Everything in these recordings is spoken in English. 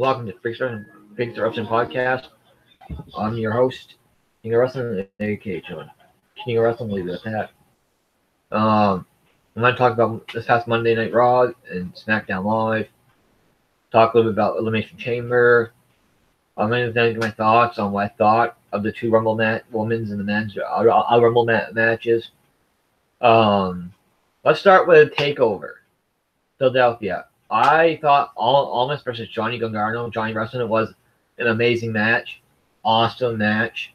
Welcome to Freaks Wrestling Podcast. I'm your host, King of Wrestling, aka John. King of Wrestling, leave it at that. I'm going to talk about this past Monday Night Raw and Smackdown Live. Talk a little bit about Elimination Chamber. I'm going to give my thoughts on what I thought of the two women's and the men's Rumble matches. Let's start with Takeover, Philadelphia. I thought Almas versus Johnny Wrestling was an amazing match, awesome match,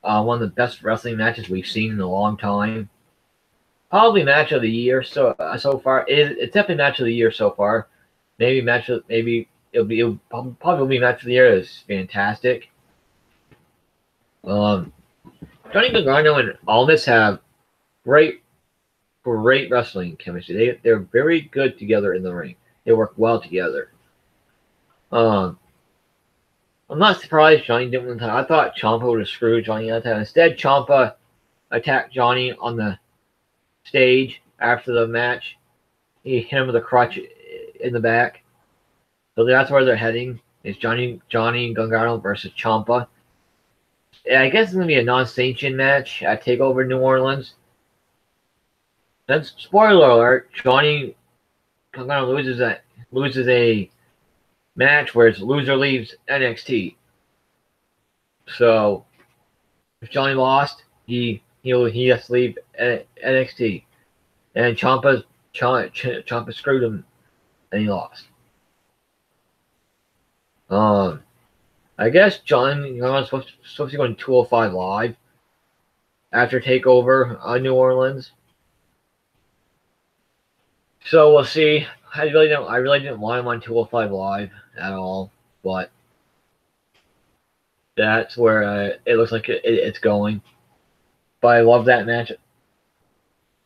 one of the best wrestling matches we've seen in a long time. Probably match of the year so far. It's definitely match of the year so far. Maybe it'll probably be match of the year. It's fantastic. Johnny Gargano and Almas have great wrestling chemistry. They're very good together in the ring. They work well together. I'm not surprised Johnny didn't win the title. I thought Ciampa would have screwed Johnny that time. Instead, Ciampa attacked Johnny on the stage after the match. He hit him with a crutch in the back. So that's where they're heading. It's Johnny Gargano versus Ciampa. I guess it's going to be a non-sanctioned match at TakeOver New Orleans. Then, spoiler alert, Johnny Gargano loses a match where his loser leaves NXT. So, if Johnny lost, he has to leave NXT. And Ciampa screwed him, and he lost. I guess Johnny Gargano's supposed to go in 205 Live after TakeOver New Orleans. So we'll see. I really didn't want him on 205 Live at all, but that's where it looks like it's going. But I love that match.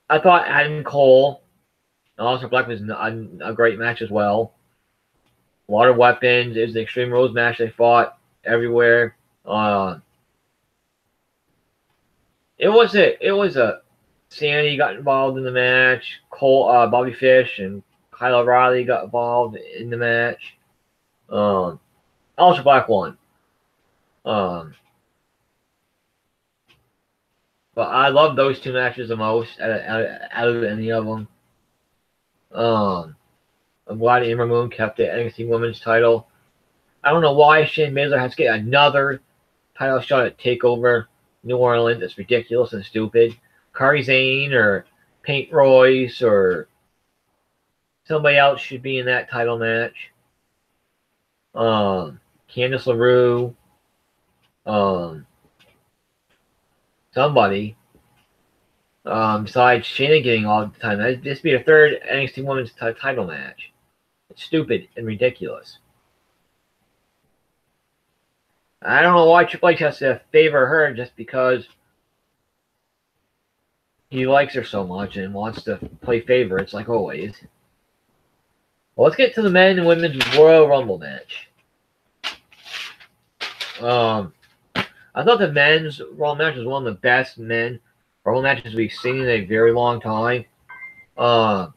I thought Adam Cole and Aleister Black was a great match as well. A lot of weapons. It was the Extreme Rules match. They fought everywhere. It was a Sandy got involved in the match. Bobby Fish and Kyle O'Reilly got involved in the match. Aleister Black won. But I love those two matches the most out of any of them. I'm glad Ember Moon kept the NXT Women's title. I don't know why Shayna Baszler has to get another title shot at TakeOver New Orleans. It's ridiculous and stupid. Kairi Sane or Paint Royce or somebody else should be in that title match. Candice LaRue. Somebody. Besides Shayna getting all the time. That'd just be a third NXT Women's title match. It's stupid and ridiculous. I don't know why Triple H has to favor her just because he likes her so much and wants to play favorites like always. Well, let's get to the men and women's Royal Rumble match. I thought the men's Rumble match was one of the best men Rumble matches we've seen in a very long time. It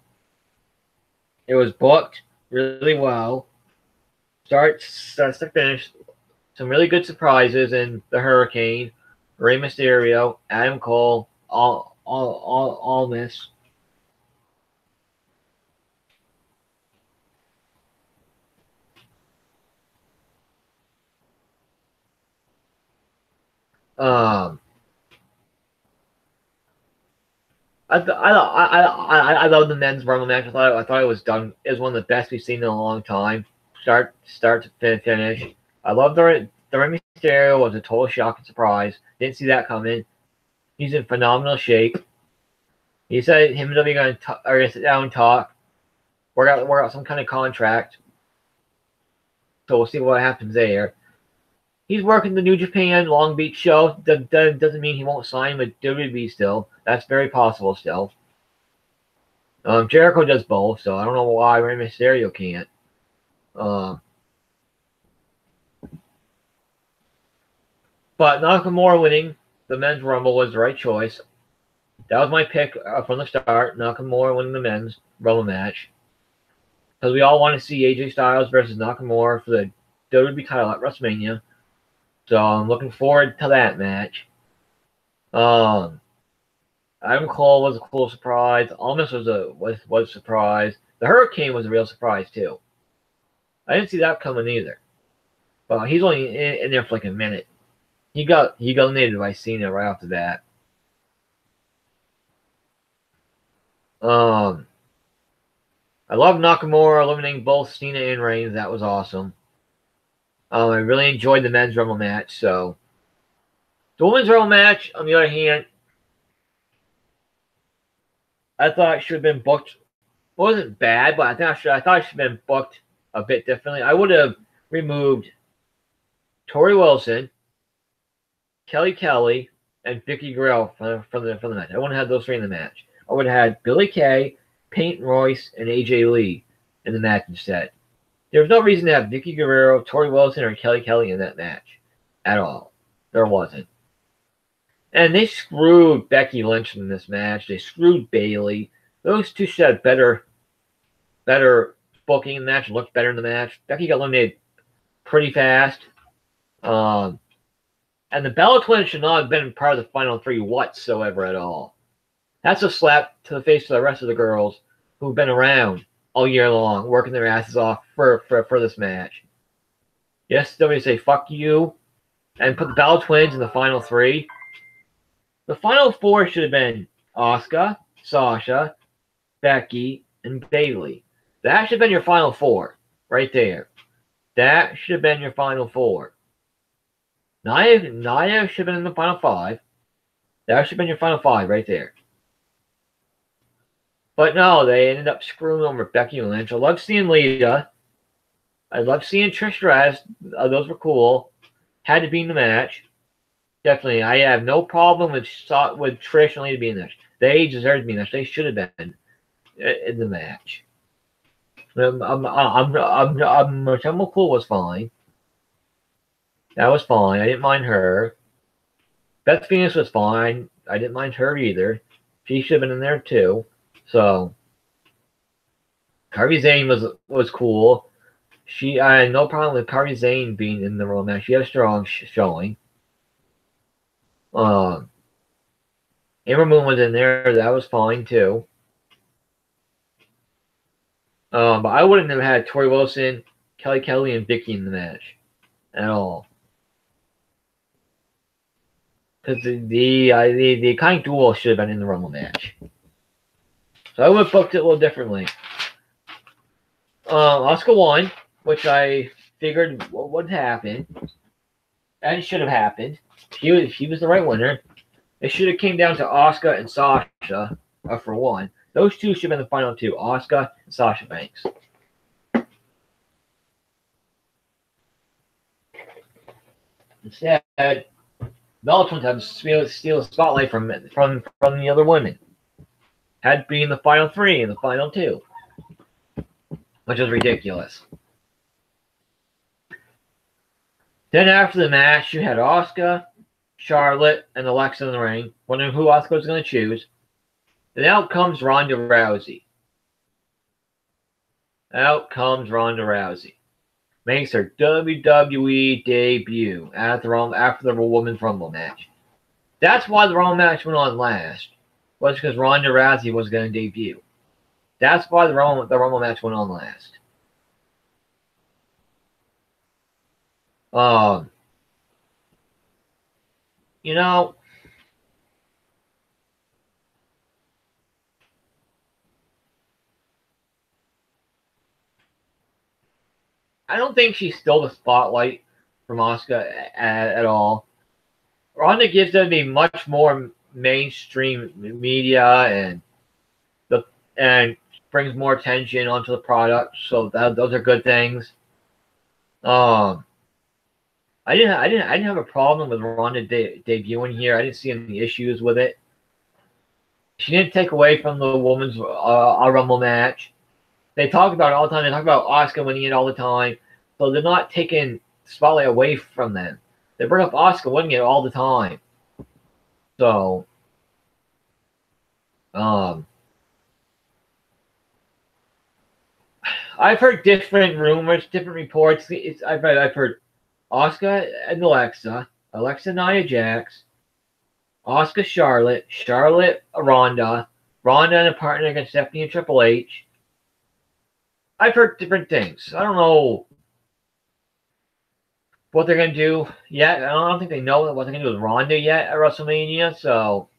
was booked really well. Start to finish. Some really good surprises in the Hurricane, Rey Mysterio, Adam Cole, all this. I love the men's Rumble match. I thought it was done. It was one of the best we've seen in a long time. Start to finish. I love the Rey Mysterio was a total shock and surprise. Didn't see that coming. He's in phenomenal shape. He said him and W are gonna sit down and talk. Work out some kind of contract. So we'll see what happens there. He's working the New Japan Long Beach show. Doesn't mean he won't sign with WWE still. That's very possible still. Jericho does both, so I don't know why Rey Mysterio can't. But Nakamura winning the men's Rumble was the right choice. That was my pick from the start. Nakamura winning the men's Rumble match. because we all want to see AJ Styles versus Nakamura for the WWE title at WrestleMania. So I'm looking forward to that match. Adam Cole was a cool surprise. Almas was a surprise. The Hurricane was a real surprise too. I didn't see that coming either. But he's only in there for like a minute. He got eliminated by Cena right off the bat. I love Nakamura eliminating both Cena and Reigns. That was awesome. I really enjoyed the men's Rumble match. So the women's Rumble match, on the other hand, I thought it should have been booked. It wasn't bad, but I thought it should have been booked a bit differently. I would have removed Tori Wilson, Kelly, and Vicky Guerrero from the match. I wouldn't have had those three in the match. I would have had Billie Kay, Peyton Royce, and AJ Lee in the match instead. There was no reason to have Vicky Guerrero, Tori Wilson, or Kelly in that match at all. There wasn't. And they screwed Becky Lynch in this match. They screwed Bayley. Those two should have better booking in the match, looked better in the match. Becky got eliminated pretty fast. And the Bella Twins should not have been part of the final three whatsoever at all. That's a slap to the face of the rest of the girls who've been around all year long, working their asses off for this match. Yes, somebody say fuck you and put the Bella Twins in the final three. The final four should have been Asuka, Sasha, Becky, and Bayley. That should have been your final four right there. That should have been your final four. Nia should have been in the final five. That should have been your final five right there. But no, they ended up screwing over Becky Lynch. I love seeing Lita. I love seeing Trish Stratus. Those were cool. Had to be in the match. Definitely. I have no problem with Trish and Lita being in the match. They deserve to be in the match. They should have been in the match. Michelle Cool was fine. That was fine. I didn't mind her. Beth Phoenix was fine. I didn't mind her either. She should have been in there too. So Kairi Sane was cool. I had no problem with Kairi Sane being in the Royal match. She had a strong showing. Amber Moon was in there. That was fine too. But I wouldn't have had Tori Wilson, Kelly, and Vicky in the match at all. Because the Iconic Duel should have been in the Rumble match. So I would have booked it a little differently. Asuka won, which I figured would happen. And it should have happened. He was the right winner. It should have came down to Asuka and Sasha for one. Those two should have been the final two, Asuka and Sasha Banks. Instead, Bella Twins had to steal the spotlight from the other women. Had to be in the final three and the final two, which was ridiculous. Then after the match, you had Asuka, Charlotte, and Alexa in the ring, wondering who Asuka was going to choose. And out comes Ronda Rousey. Makes her WWE debut after the Women's Rumble match. That's why the Rumble match went on last. Was because Ronda Rousey was going to debut. That's why the Rumble match went on last. You know, I don't think she stole the spotlight from Asuka at all. Ronda gives them a much more mainstream media and brings more attention onto the product, so those are good things. I didn't have a problem with Ronda debuting here. I didn't see any issues with it. She didn't take away from the women's Rumble match. They talk about it all the time. They talk about Asuka winning it all the time. So they're not taking the spotlight away from them. They bring up Asuka winning it all the time. So, I've heard different rumors, different reports. I've heard Asuka and Alexa Nia Jax, Asuka Charlotte Ronda and a partner against Stephanie and Triple H. I've heard different things. I don't know what they're gonna do yet. I don't think they know what they're gonna do with Ronda yet at WrestleMania. So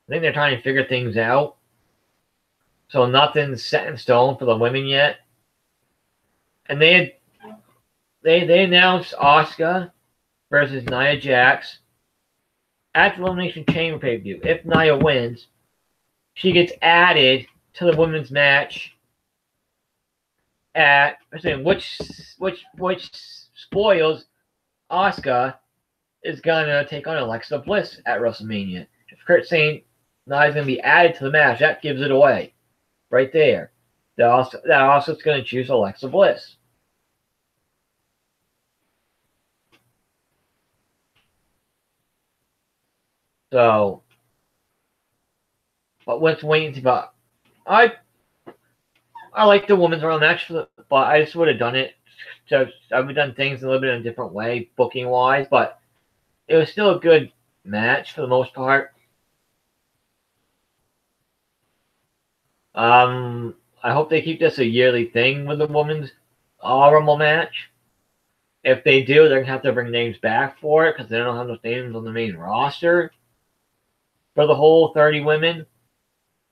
I think they're trying to figure things out. So nothing's set in stone for the women yet. And they announced Asuka versus Nia Jax at the Elimination Chamber pay-per-view. If Nia wins, she gets added to the women's match at which spoils Asuka is gonna take on Alexa Bliss at WrestleMania. If Kurt's saying Nia's gonna be added to the match, that gives it away right there. That also is gonna choose Alexa Bliss. So, but let's wait and see. But I like the women's Royal match, but I just would have done it. Just I would have done things a little bit in a different way, booking wise. But it was still a good match for the most part. I hope they keep this a yearly thing with the women's Rumble match. If they do, they're gonna have to bring names back for it because they don't have enough names on the main roster for the whole 30 women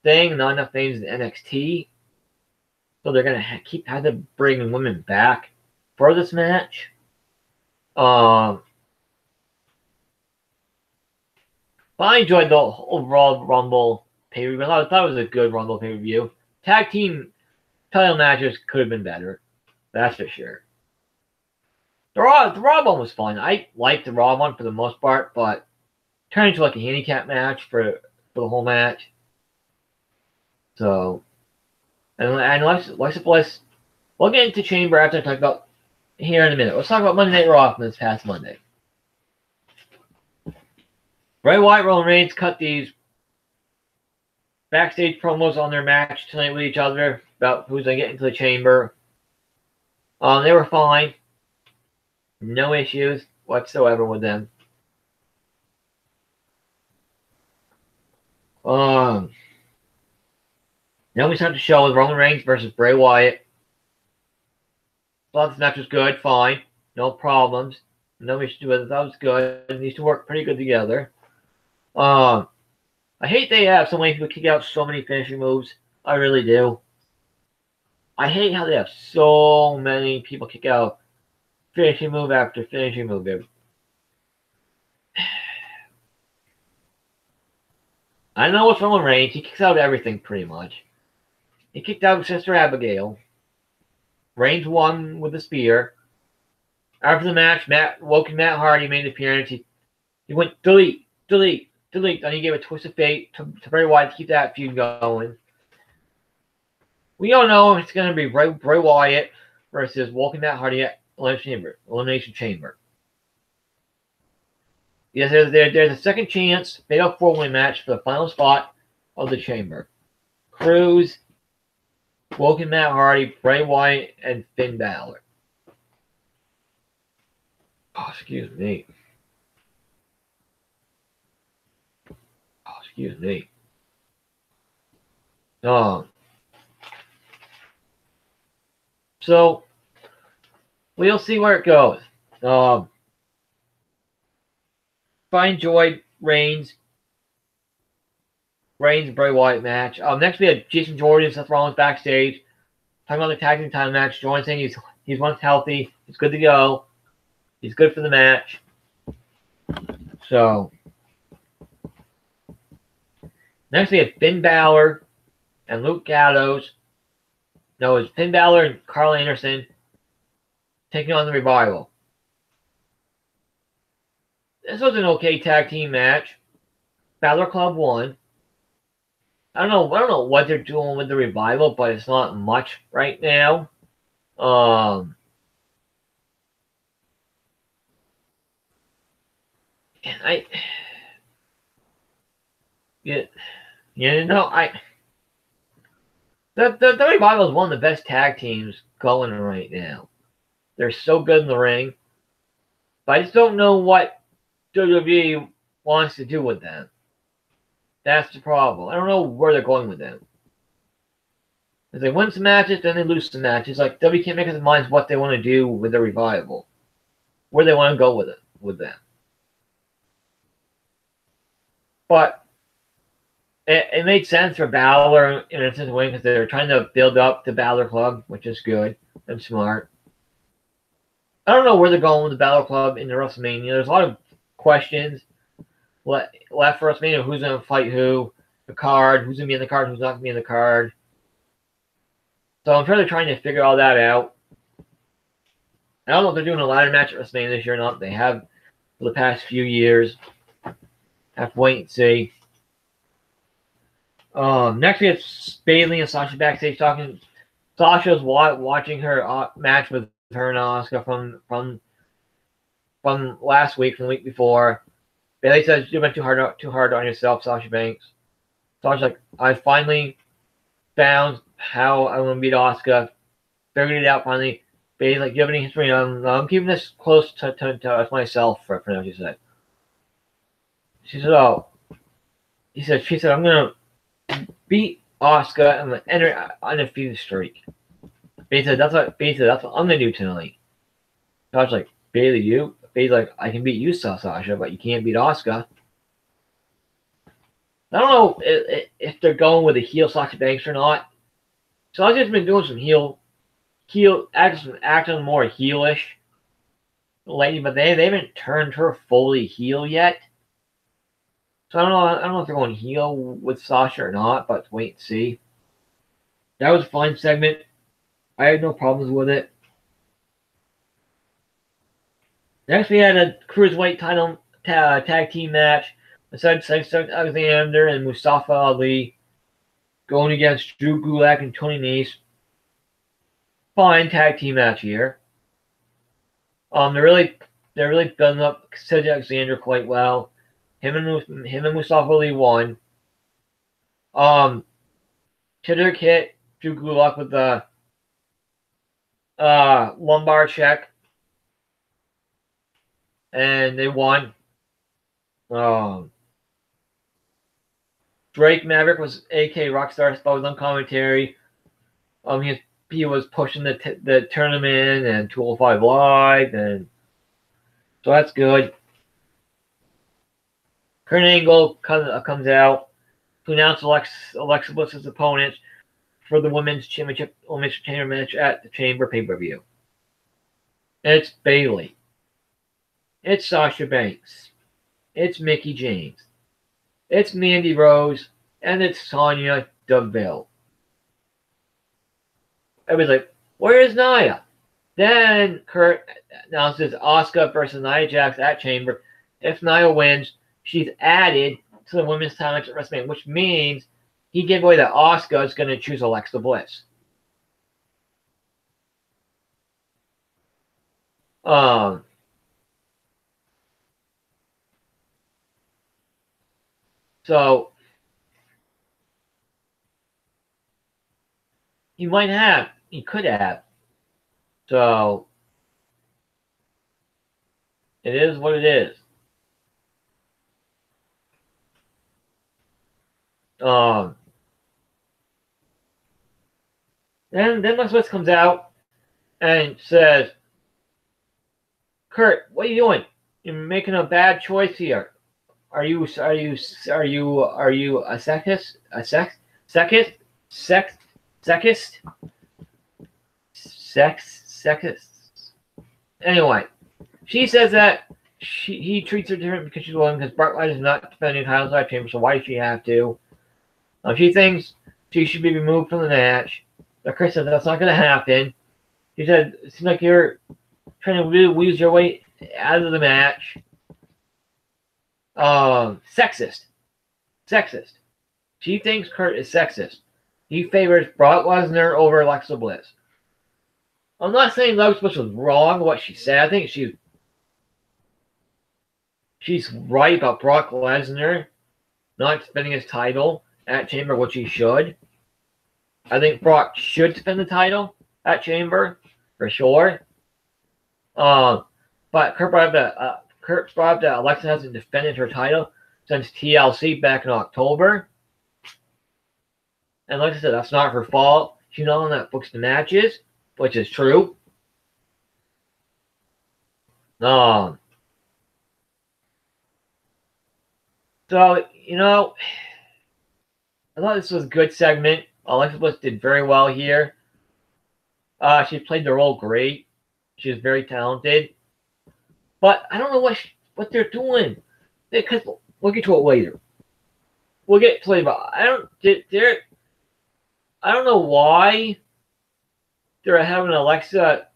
thing. Not enough names in NXT, so they're gonna have to bring women back for this match. But I enjoyed the overall Rumble pay-per-view. I thought it was a good Rumble pay-per-view. Tag team title matches could have been better. That's for sure. The Raw one was fun. I liked the Raw one for the most part, but turned into like a handicap match for the whole match. So, and Alexa Bliss, we'll get into Chamber after I talk about here in a minute. Let's talk about Monday Night Raw from this past Monday. Bray Wyatt, Roman Reigns cut these backstage promos on their match tonight with each other about who's going to get into the Chamber. They were fine. No issues whatsoever with them. Then we start the show with Roman Reigns versus Bray Wyatt. Thought this match was good, fine. No problems. No issues with it. That was good. It needs to work pretty good together. I hate they have so many people kick out so many finishing moves. I really do. I hate how they have so many people kick out finishing move after finishing move. I know what's wrong with Reigns. He kicks out everything pretty much. He kicked out Sister Abigail. Reigns won with the spear. After the match, Matt Hardy made an appearance. He went delete. Then he gave a twist of fate to Bray Wyatt to keep that feud going. We all know it's going to be Bray Wyatt versus Walking Matt Hardy at Elimination Chamber. Yes, there's a second chance, fatal 4-way match for the final spot of the Chamber. Cruz, Walking Matt Hardy, Bray Wyatt, and Finn Balor. Oh, excuse me. So we'll see where it goes. I enjoyed Reigns Bray Wyatt match. Next we had Jason Jordan and Seth Rollins backstage talking about the tag team title match. Jordan saying he's once healthy, he's good to go, he's good for the match. So next we had Finn Balor and Luke Gallows. No, it's Finn Balor and Carl Anderson taking on the Revival. This was an okay tag team match. Balor Club won. I don't know what they're doing with the Revival, but it's not much right now. And The Revival is one of the best tag teams going right now. They're so good in the ring. But I just don't know what WWE wants to do with them. That's the problem. I don't know where they're going with them. If they win some matches, then they lose some matches. Like, WWE can't make up their minds what they want to do with the Revival. Where they want to go with it, with them. But it made sense for Balor in a sense because they're trying to build up the Balor Club, which is good and smart. I don't know where they're going with the Balor Club in the WrestleMania. There's a lot of questions left for WrestleMania. Who's going to fight who? The card. Who's going to be in the card? Who's not going to be in the card? So I'm sure they're trying to figure all that out. I don't know if they're doing a ladder match at WrestleMania this year or not. They have for the past few years. Have to wait and see. Next we have Bayley and Sasha backstage talking. Sasha's watching her match with her and Asuka from last week, from the week before. Bayley says you went too hard on yourself, Sasha Banks. Sasha's like, I finally found how I'm gonna beat Asuka. Figured it out finally. Bayley's like, do you have any history? I'm keeping this close to myself for now. She said. She said, oh. She said, I'm gonna beat Asuka and enter an undefeated streak. Bayley said, that's what I'm gonna do tonight. So I was like, Bayley, you? Bayley's like, I can beat you, Sasha, but you can't beat Asuka. I don't know if they're going with a heel Sasha Banks or not. Sasha's been doing some acting more heelish lately, but they haven't turned her fully heel yet. So I don't know if they're going heel with Sasha or not, but wait and see. That was a fine segment. I had no problems with it. Next, we had a Cruiserweight title tag team match. Besides Alexander and Mustafa Ali going against Drew Gulak and Tony Nese. Fine tag team match here. They're really building up Cedric Alexander quite well. Him and Mustafa Ali won. Cedric hit Drew Gulak with the lumbar check, and they won. Drake Maverick was AK Rockstar spoke on commentary. He was pushing the tournament and 205 Live, and so that's good. Kurt Angle comes out to announce Alexa Bliss's opponent for the women's championship match at the Chamber pay-per-view. It's Bayley. It's Sasha Banks. It's Mickie James. It's Mandy Rose. And it's Sonya Deville. Everybody's like, where is Nia? Then Kurt announces Asuka versus Nia Jax at Chamber. If Nia wins, she's added to the women's title match at WrestleMania, which means he gave away that Asuka is going to choose Alexa Bliss. So he could have. So it is what it is. Then Lex Bliss comes out and says, Kurt, what are you doing? You're making a bad choice here. Are you a sexist? Anyway, she says that he treats her different because she's a woman, because Brock Lesnar is not defending titles at Chamber, so why does she have to? She thinks she should be removed from the match. But Chris said that's not going to happen. He said, it seems like you're trying to really weasel your way out of the match. Sexist. She thinks Kurt is sexist. He favors Brock Lesnar over Alexa Bliss. I'm not saying Alexa Bliss was wrong what she said. I think she's right about Brock Lesnar not defending his title at Chamber, which he should. I think Brock should defend the title at Chamber for sure. But Kurt brought up that Alexa hasn't defended her title since TLC back in October. And like I said, that's not her fault. She's not the one that books the matches, which is true. So, I thought this was a good segment. Alexa Bliss did very well here. She played the role great. She was very talented. But I don't know what they're doing. Because we'll get to it later. We'll get to it later. I don't know why they're having Alexa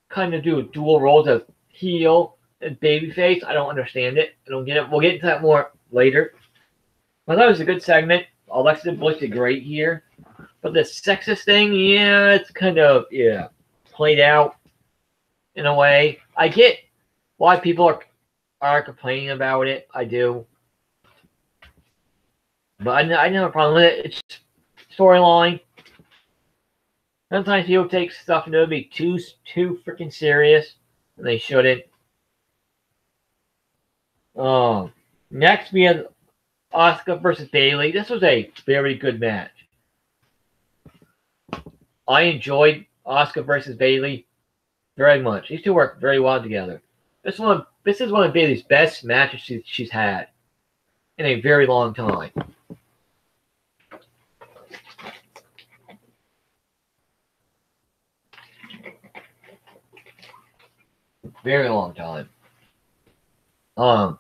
kind of do dual roles as heel and babyface. I don't understand it. I don't get it. We'll get into that more later. I thought it was a good segment. Alexa Bliss did great here. But the sexist thing, yeah, it's kind of, played out in a way. I get why people are complaining about it. I do. But I don't have a problem with it. It's storyline. Sometimes people take stuff and it'll be too freaking serious, and they shouldn't. Next we had Asuka versus Bayley. This was a very good match. I enjoyed Asuka versus Bayley very much. These two work very well together. This is one of Bayley's best matches she's had in a very long time. Very long time. Asuka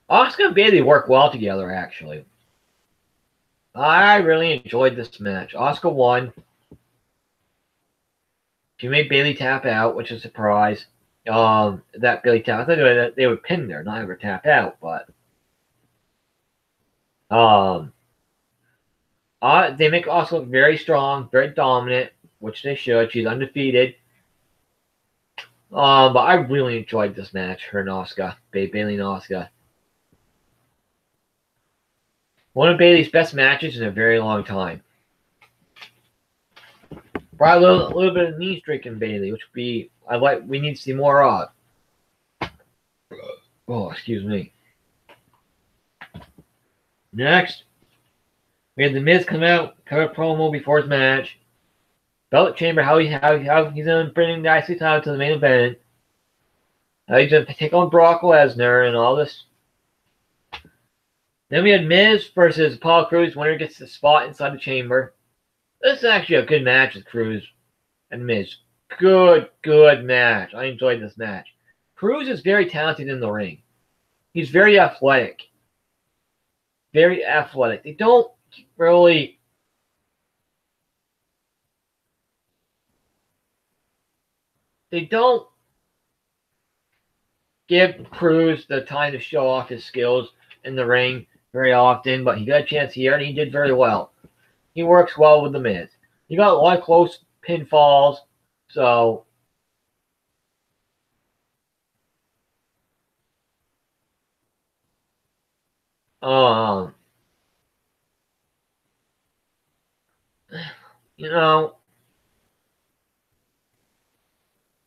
and Bayley work well together, actually. I really enjoyed this match. Asuka won. She made Bayley tap out, which is a surprise. That Bayley tap, I thought they would pin her, not have her tap out, but they make Asuka look very strong, very dominant, which they should. She's undefeated. But I really enjoyed this match, her and Asuka, Bayley and Asuka. One of Bayley's best matches in a very long time. Brought a little bit of knee streak in Bayley, which we need to see more of. Oh, excuse me. Next, we had The Miz come out, cut a promo before his match. Belt Chamber, how he's going to bring the IC title to the main event. How he's going to take on Brock Lesnar and all this. Then we had Miz versus Apollo Crews. Winner gets the spot inside the chamber. This is actually a good match with Crews and Miz. Good match. I enjoyed this match. Crews is very talented in the ring. He's very athletic. Very athletic. They don't really... They don't give Crews the time to show off his skills in the ring very often, but he got a chance here, and he did very well. He works well with The Miz. He got a lot of close pinfalls, so...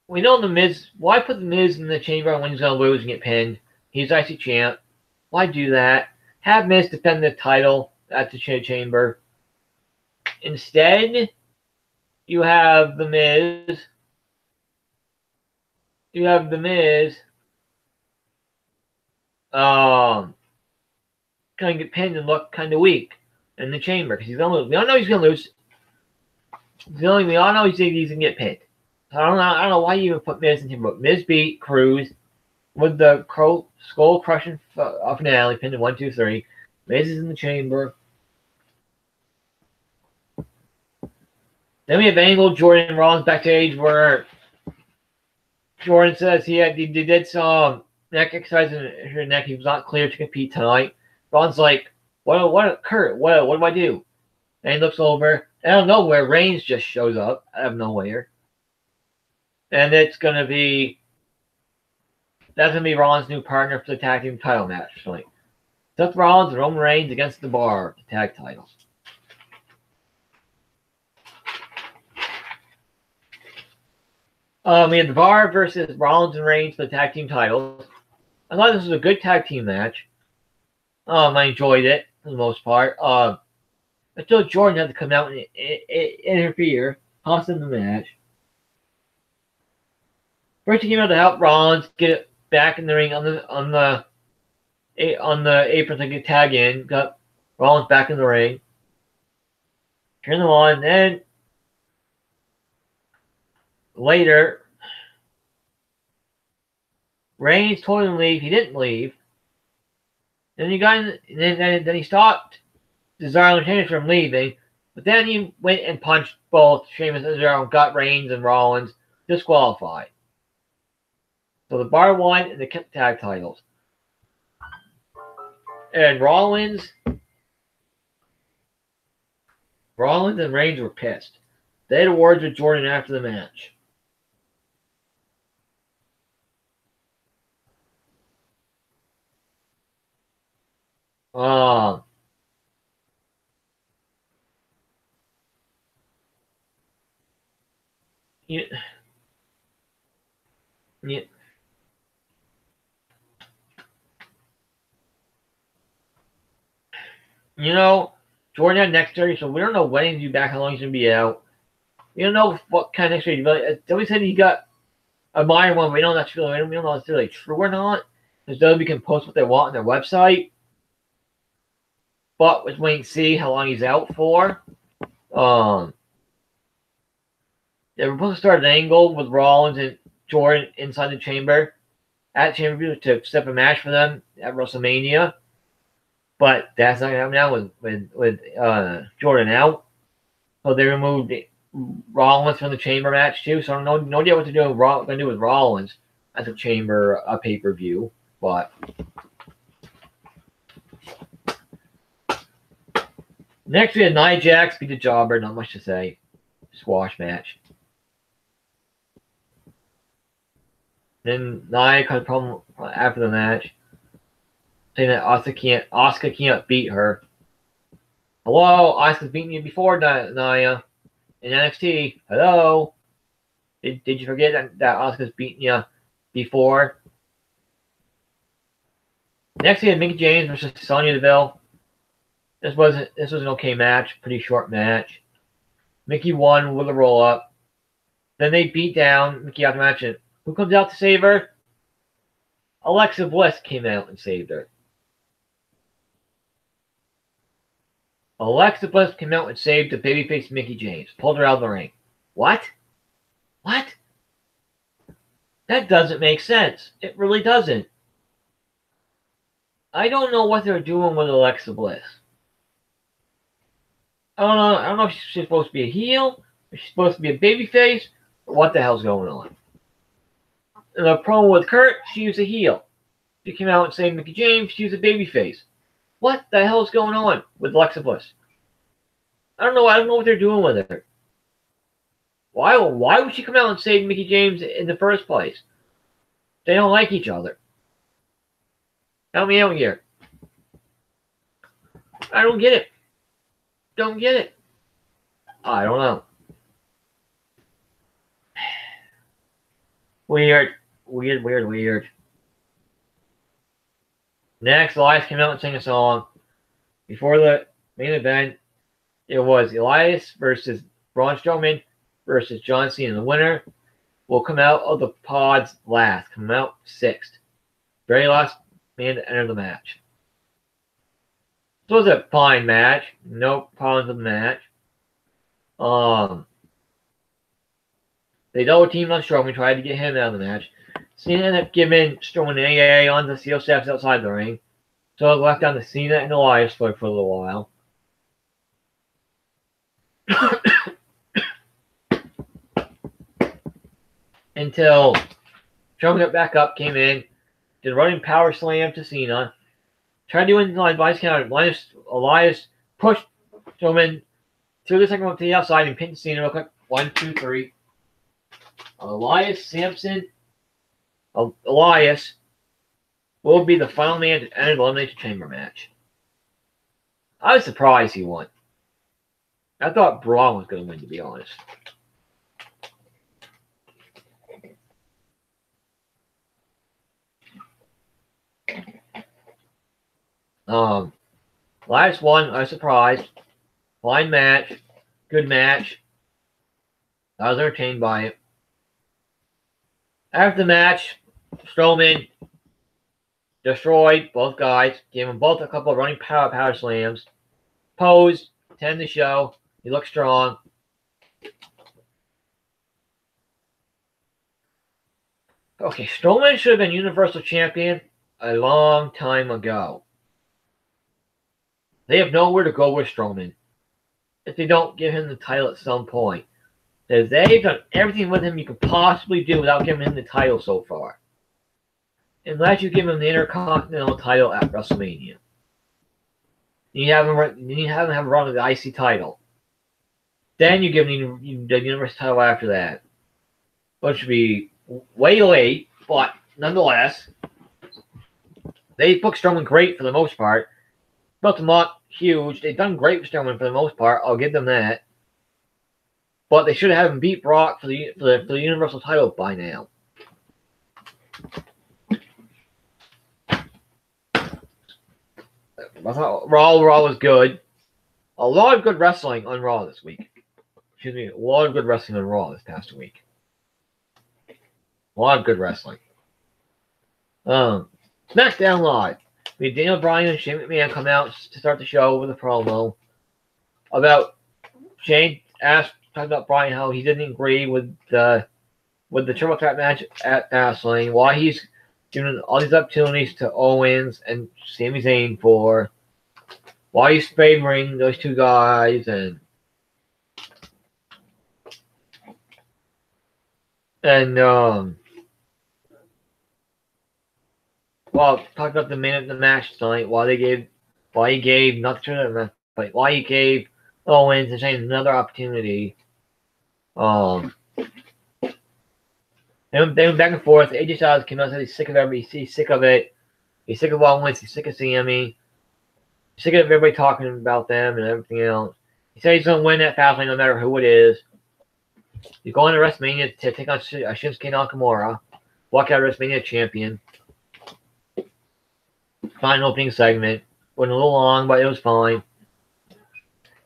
we know The Miz. Why put The Miz in the chamber when he's going to lose and get pinned? He's IC champ. Why do that? Have Miz defend the title at the chamber. Instead, you have The Miz. Kind of get pinned and look kind of weak in the chamber because he's going to lose. We all know he's going to lose. We all know he's going to get pinned. I don't know why you even put Miz in here, but Miz beat Crews with the skull crushing finale, pinned to 1, 2, 3. Miz is in the chamber. Then we have Angle, Jordan, and Rollins backstage where Jordan says he did some neck exercise in her neck. He was not cleared to compete tonight. Rollins like, what, Kurt? What do I do? And he looks over. I don't know where Reigns just shows up out of nowhere. And that's gonna be Rollins' new partner for the tag team title match tonight. Seth Rollins and Roman Reigns against the Bar, the tag titles. We had the Bar versus Rollins and Reigns for the tag team titles. I thought this was a good tag team match. I enjoyed it for the most part. Until Jordan had to come out and interfere, costing the match. First, he came out to help Rollins get it back in the ring on the apron to get tag in. Got Rollins back in the ring. Turned them on, and then later, Reigns told him to leave. He didn't leave. Then then he stopped Cesaro and Sheamus from leaving, but then he went and punched both Sheamus and Cesaro and got Reigns and Rollins disqualified. So the Bar won and they kept the tag titles. And Rollins and Reigns were pissed. They had words with Jordan after the match. Yeah. You know, Jordan had neck surgery, so we don't know when he's going to be back, how long he's going to be out. We don't know what kind of neck surgery. Somebody said he got a minor one, but we don't know if that's really true or not. Because WWE can post what they want on their website. But let's wait and see how long he's out for. They were supposed to start an angle with Rollins and Jordan inside the chamber at Chamber to set up a match for them at WrestleMania. But that's not going to happen now with Jordan out. So they removed Rollins from the Chamber match too. So no idea what to do with Rollins as a Chamber pay-per-view. But next we had Nia Jax beat the Jobber. Not much to say. Squash match. Then Nia had a problem after the match, saying that Asuka can't beat her. Hello, Asuka's beaten you before, Nia, in NXT. Hello, did you forget that Asuka's beaten you before? Next, we had Mickie James versus Sonya Deville. This was an okay match, pretty short match. Mickie won with a roll up. Then they beat down Mickie out the match. And who comes out to save her? Alexa Bliss came out and saved her. Alexa Bliss came out and saved the babyface Mickie James. Pulled her out of the ring. What? What? That doesn't make sense. It really doesn't. I don't know what they're doing with Alexa Bliss. I don't know if she's supposed to be a heel, if she's supposed to be a babyface, or what the hell's going on. In the promo with Kurt, she was a heel. She came out and saved Mickie James, she was a babyface. What the hell is going on with Alexa Bliss? I don't know what they're doing with her. Why would she come out and save Mickie James in the first place? They don't like each other. Help me out here. I don't get it. Don't get it. I don't know. Weird. Next, Elias came out and sang a song. Before the main event, it was Elias versus Braun Strowman versus John Cena. The winner will come out of the pods last. Come out sixth. Very last man to enter the match. This was a fine match. No problems with the match. They double teamed on Strowman, tried to get him out of the match. Cena ended up giving Strowman an AA on the steel steps outside the ring. So it left down to Cena and Elias for a little while. Until Strowman got back up, came in, did a running power slam to Cena. Tried doing the advice counter. Elias pushed Strowman through the second one to the outside and pinned Cena real quick. 1, 2, 3. Elias will be the final man to enter the Elimination Chamber match. I was surprised he won. I thought Braun was going to win, to be honest. Last one, I was surprised. Fine match. Good match. I was entertained by it. After the match, Strowman destroyed both guys. Gave them both a couple of running power slams. Posed. 10 the show. He looked strong. Okay, Strowman should have been Universal Champion a long time ago. They have nowhere to go with Strowman if they don't give him the title at some point. They've done everything with him you could possibly do without giving him the title so far. Unless you give him the Intercontinental title at WrestleMania. You have him have a run with the IC title. Then you give him the Universal title after that. Which would be way late, but nonetheless, they booked Strowman great for the most part. Built him up huge. They've done great with Strowman for the most part. I'll give them that. But they should have him beat Brock for the Universal title by now. I thought Raw was good. A lot of good wrestling on Raw this week. Excuse me, a lot of good wrestling on Raw this past week. A lot of good wrestling. Smackdown Live. We had Daniel Bryan and Shane McMahon come out to start the show with a promo about Shane talking about Bryan how he didn't agree with the triple threat match at Fastlane. Why he's giving all these opportunities to Owens and Sami Zayn for. Why he's favoring those two guys well, talk about the minute of the match tonight. Why he gave not the but why he gave Owens and Shane another opportunity. They went back and forth. AJ Styles came out and said he's sick of everybody. He's sick of it. He's sick of Owens. He's sick of Sami. He's sick of everybody talking about them and everything else. He said he's going to win that Fastlane no matter who it is. He's going to WrestleMania to take on Shinsuke Nakamura. Walk out of WrestleMania champion. Fine opening segment. Went a little long, but it was fine.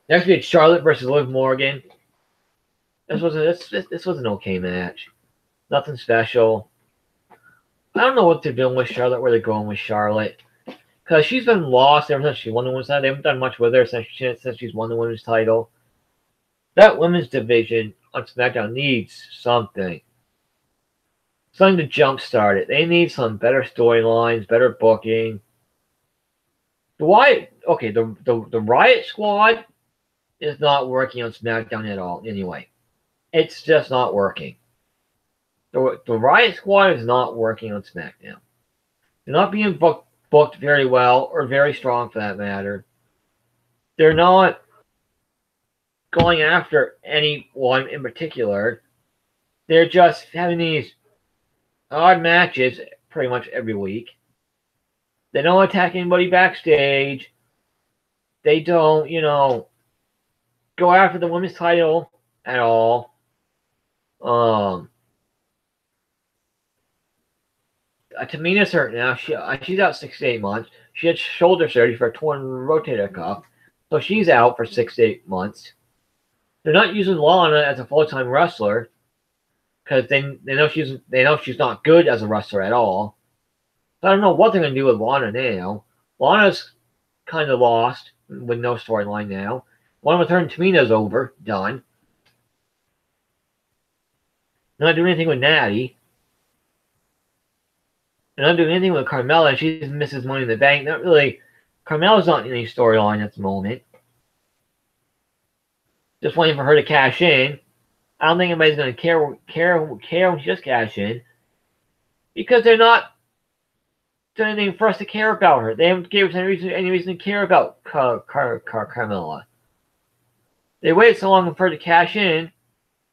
Next we had Charlotte versus Liv Morgan. This was an okay match. Nothing special. I don't know what they're doing with Charlotte, where they're going with Charlotte. Because she's been lost ever since she won the women's title. They haven't done much with her since she's won the women's title. That women's division on SmackDown needs something. Something to jumpstart it. They need some better storylines, better booking. The Riot Squad is not working on SmackDown at all anyway. It's just not working. The Riot Squad is not working on SmackDown. They're not being booked very well or very strong for that matter. They're not going after anyone in particular. They're just having these odd matches pretty much every week. They don't attack anybody backstage. They don't, go after the women's title at all. Tamina's hurt now. She's out 6 to 8 months. She had shoulder surgery for a torn rotator cuff, so she's out for 6 to 8 months. They're not using Lana as a full-time wrestler because they know she's not good as a wrestler at all. So I don't know what they're going to do with Lana now. Lana's kind of lost with no storyline now. One with her and Tamina's over, done. They're not doing anything with Natty. They're not doing anything with Carmella. She misses Money in the Bank. Not really. Carmella's not in any storyline at the moment. Just waiting for her to cash in. I don't think anybody's going to care when she does cash in. Because they're not doing anything for us to care about her. They haven't given us any reason to care about Carmella. They waited so long for her to cash in,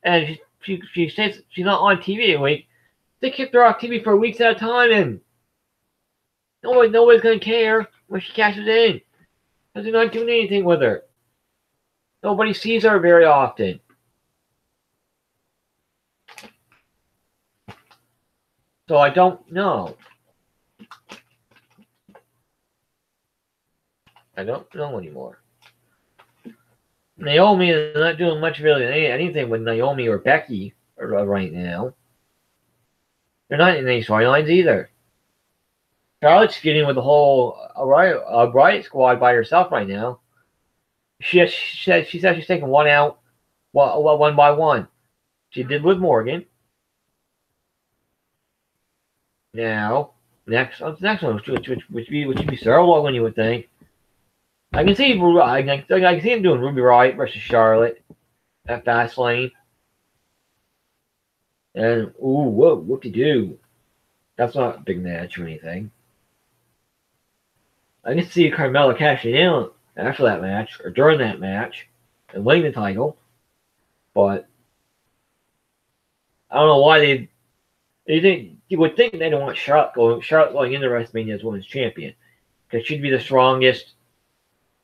and she stays she's not on TV a week. They kicked her off TV for weeks at a time, and nobody's going to care when she cashes in. Because they're not doing anything with her. Nobody sees her very often. So I don't know. I don't know anymore. Naomi is not doing much really anything with Naomi or Becky right now. They're not in any storylines either. Charlotte's feuding with the whole Riot Squad by herself right now. She says she's taking one out, one by one. She did with Morgan. Now, next one, which would be Sarah Logan, you would think. I can see him doing Ruby Riott versus Charlotte at Fastlane. And whoop-de-doo. That's not a big match or anything. I can see Carmella cashing in after that match or during that match and winning the title, but I don't know why you would think they don't want Charlotte going into WrestleMania as Women's Champion, because she'd be the strongest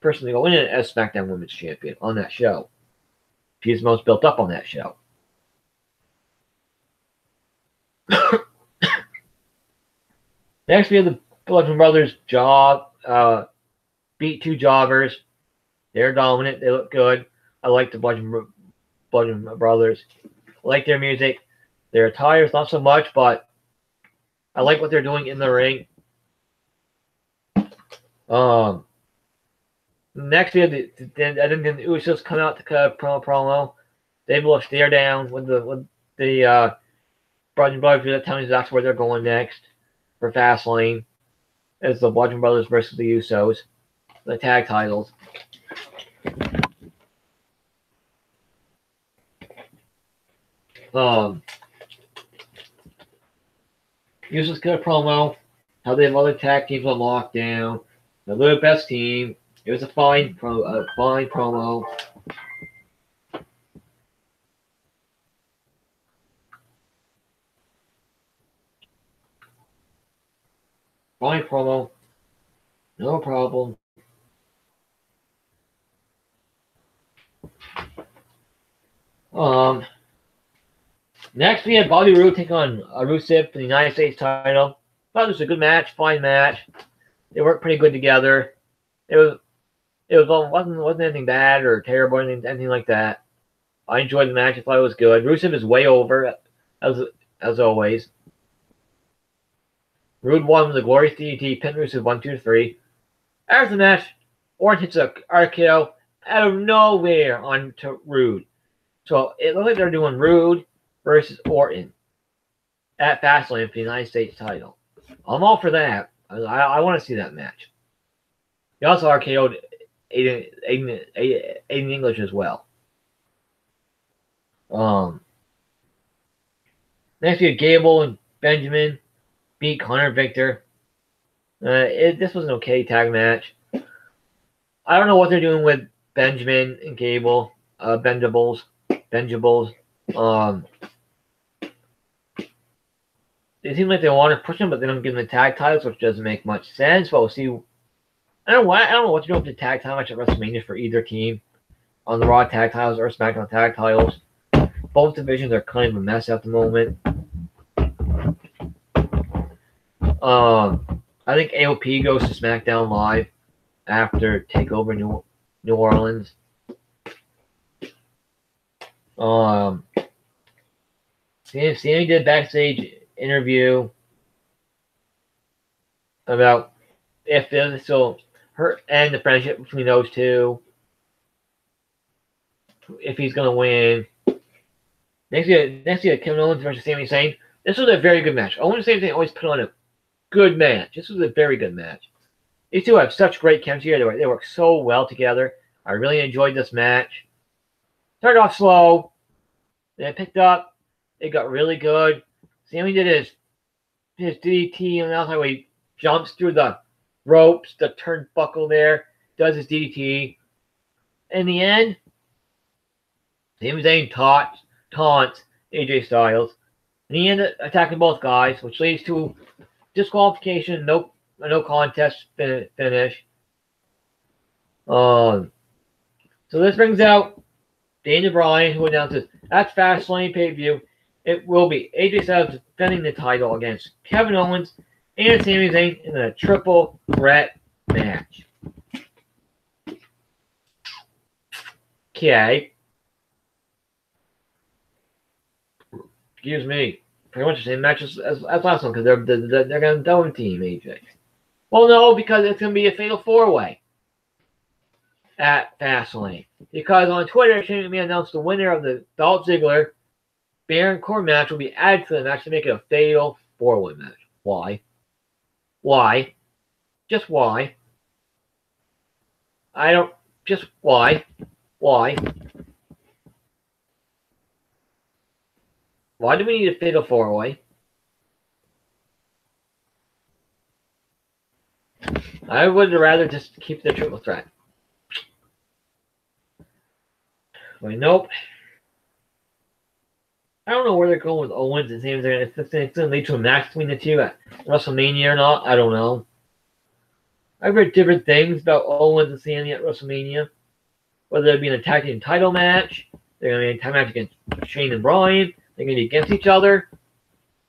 person to go in as SmackDown Women's Champion on that show. She's the most built up on that show. Next, we have the Bludgeon Brothers beat two jobbers. They're dominant. They look good. I like the Bludgeon Brothers. I like their music. Their attire is not so much, but I like what they're doing in the ring. Next, we have the Usos come out to cut a promo. They will stare down with the Bludgeon Brothers. Telling us that's where they're going next for Fastlane. It's the Bludgeon Brothers versus the Usos, the tag titles. Usos cut a promo. How they have other tag teams on lockdown. They're the best team. It was a fine promo. Fine promo. No problem. Next we had Bobby Roode take on Rusev for the United States title. Thought it was a good match, fine match. They worked pretty good together. It wasn't anything bad or terrible or anything like that. I enjoyed the match. I thought it was good. Rusev is way over as always. Roode won with the Glorious DDT, pinned Rusev 1-2-3. After the match, Orton hits a RKO out of nowhere onto Roode. So it looks like they're doing Roode versus Orton at Fastlane for the United States title. I'm all for that. I want to see that match. He also RKO'd Aiden English as well. Next we have Gable and Benjamin beat Connor Victor. This was an okay tag match. I don't know what they're doing with Benjamin and Gable. Benjables. It seems like they want to push them, but they don't give them the tag titles, which doesn't make much sense. But we'll see. I don't know what to do with the tag title match at WrestleMania for either team on the Raw tag titles or SmackDown tag titles. Both divisions are kind of a mess at the moment. I think AOP goes to SmackDown Live after TakeOver New Orleans. Sammy did a backstage interview about if there's still her and the friendship between those two, if he's gonna win. Next year, Kevin Owens versus Sami Zayn. This was a very good match. Owens and Sami Zayn always put on a good match. This was a very good match. These two have such great chemistry. They work so well together. I really enjoyed this match. Started off slow, then it picked up. It got really good. Sammy did his DDT, and that's how he jumps through the ropes, the turnbuckle there, does his DDT. In the end, Sami Zayn taunts AJ Styles, and he ended up attacking both guys, which leads to disqualification, no contest finish. So this brings out Daniel Bryan, who announces at Fastlane pay-per-view, it will be AJ Styles defending the title against Kevin Owens and Sami Zayn in a triple threat match. Okay. Excuse me. Pretty much the same match as last one because they're going to double team AJ. Well, no, because it's going to be a fatal 4-way at Fastlane. Because on Twitter, Shane McMahon announced the winner of the Dolph Ziggler Baron Corbin match will be added to the match to make it a fatal 4-way match. Why? Why? Just why? I don't. Just why? Why? Why do we need a fatal 4-way? I would rather just keep the triple threat. Wait, nope. I don't know where they're going with Owens and Sami Zayn. If it's going to lead to a match between the two at WrestleMania or not, I don't know. I've heard different things about Owens and Sami at WrestleMania. Whether it be an tag team title match, they're going to be a tag match against Shane and Bryan, they're going to be against each other.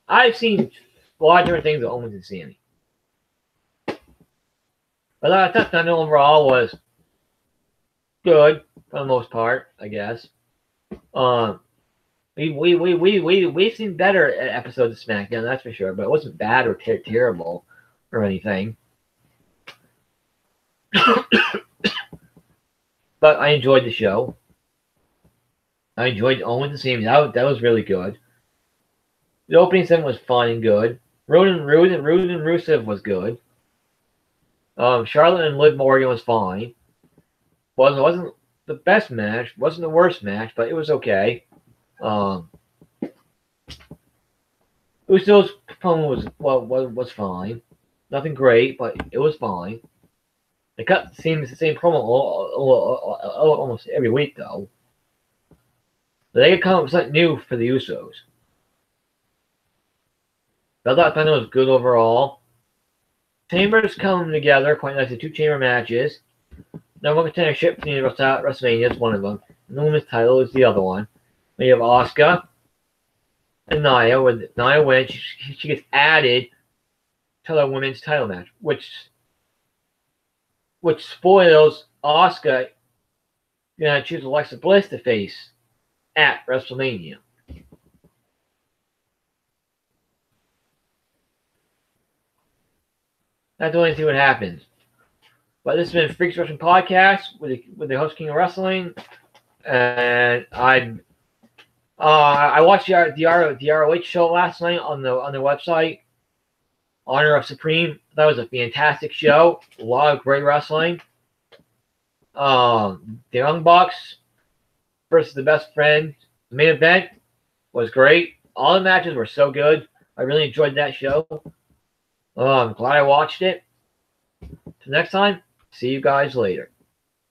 I've seen a lot of different things with Owens and Sami. But that time overall was good for the most part, I guess. We've seen better episodes of SmackDown, that's for sure, but it wasn't bad or terrible or anything. But I enjoyed the show. I enjoyed Owens and Sami. That was really good. The opening segment was fun and good. Rude and Rusev was good. Charlotte and Liv Morgan was fine. Wasn't the best match. Wasn't the worst match, but it was okay. Usos promo was fine. Nothing great, but it was fine. They cut the same promo almost every week, though. But they could come up with something new for the Usos. But I thought it was good overall. Chambers come together quite nicely. 2 chamber matches. Number 1 contender ship for WrestleMania is one of them. And the women's title is the other one. We have Asuka and Nia. With Nia wins, she gets added to the women's title match, which spoils Asuka gonna choose Alexa Bliss to face at WrestleMania. Not to only see what happens. But this has been Freaks Wrestling Podcast with the host King of Wrestling, and I watched the ROH show last night on their website. Honor of Supreme. That was a fantastic show. A lot of great wrestling. The Young Bucks versus the Best Friends. The main event was great. All the matches were so good. I really enjoyed that show. I'm glad I watched it. Till next time, see you guys later.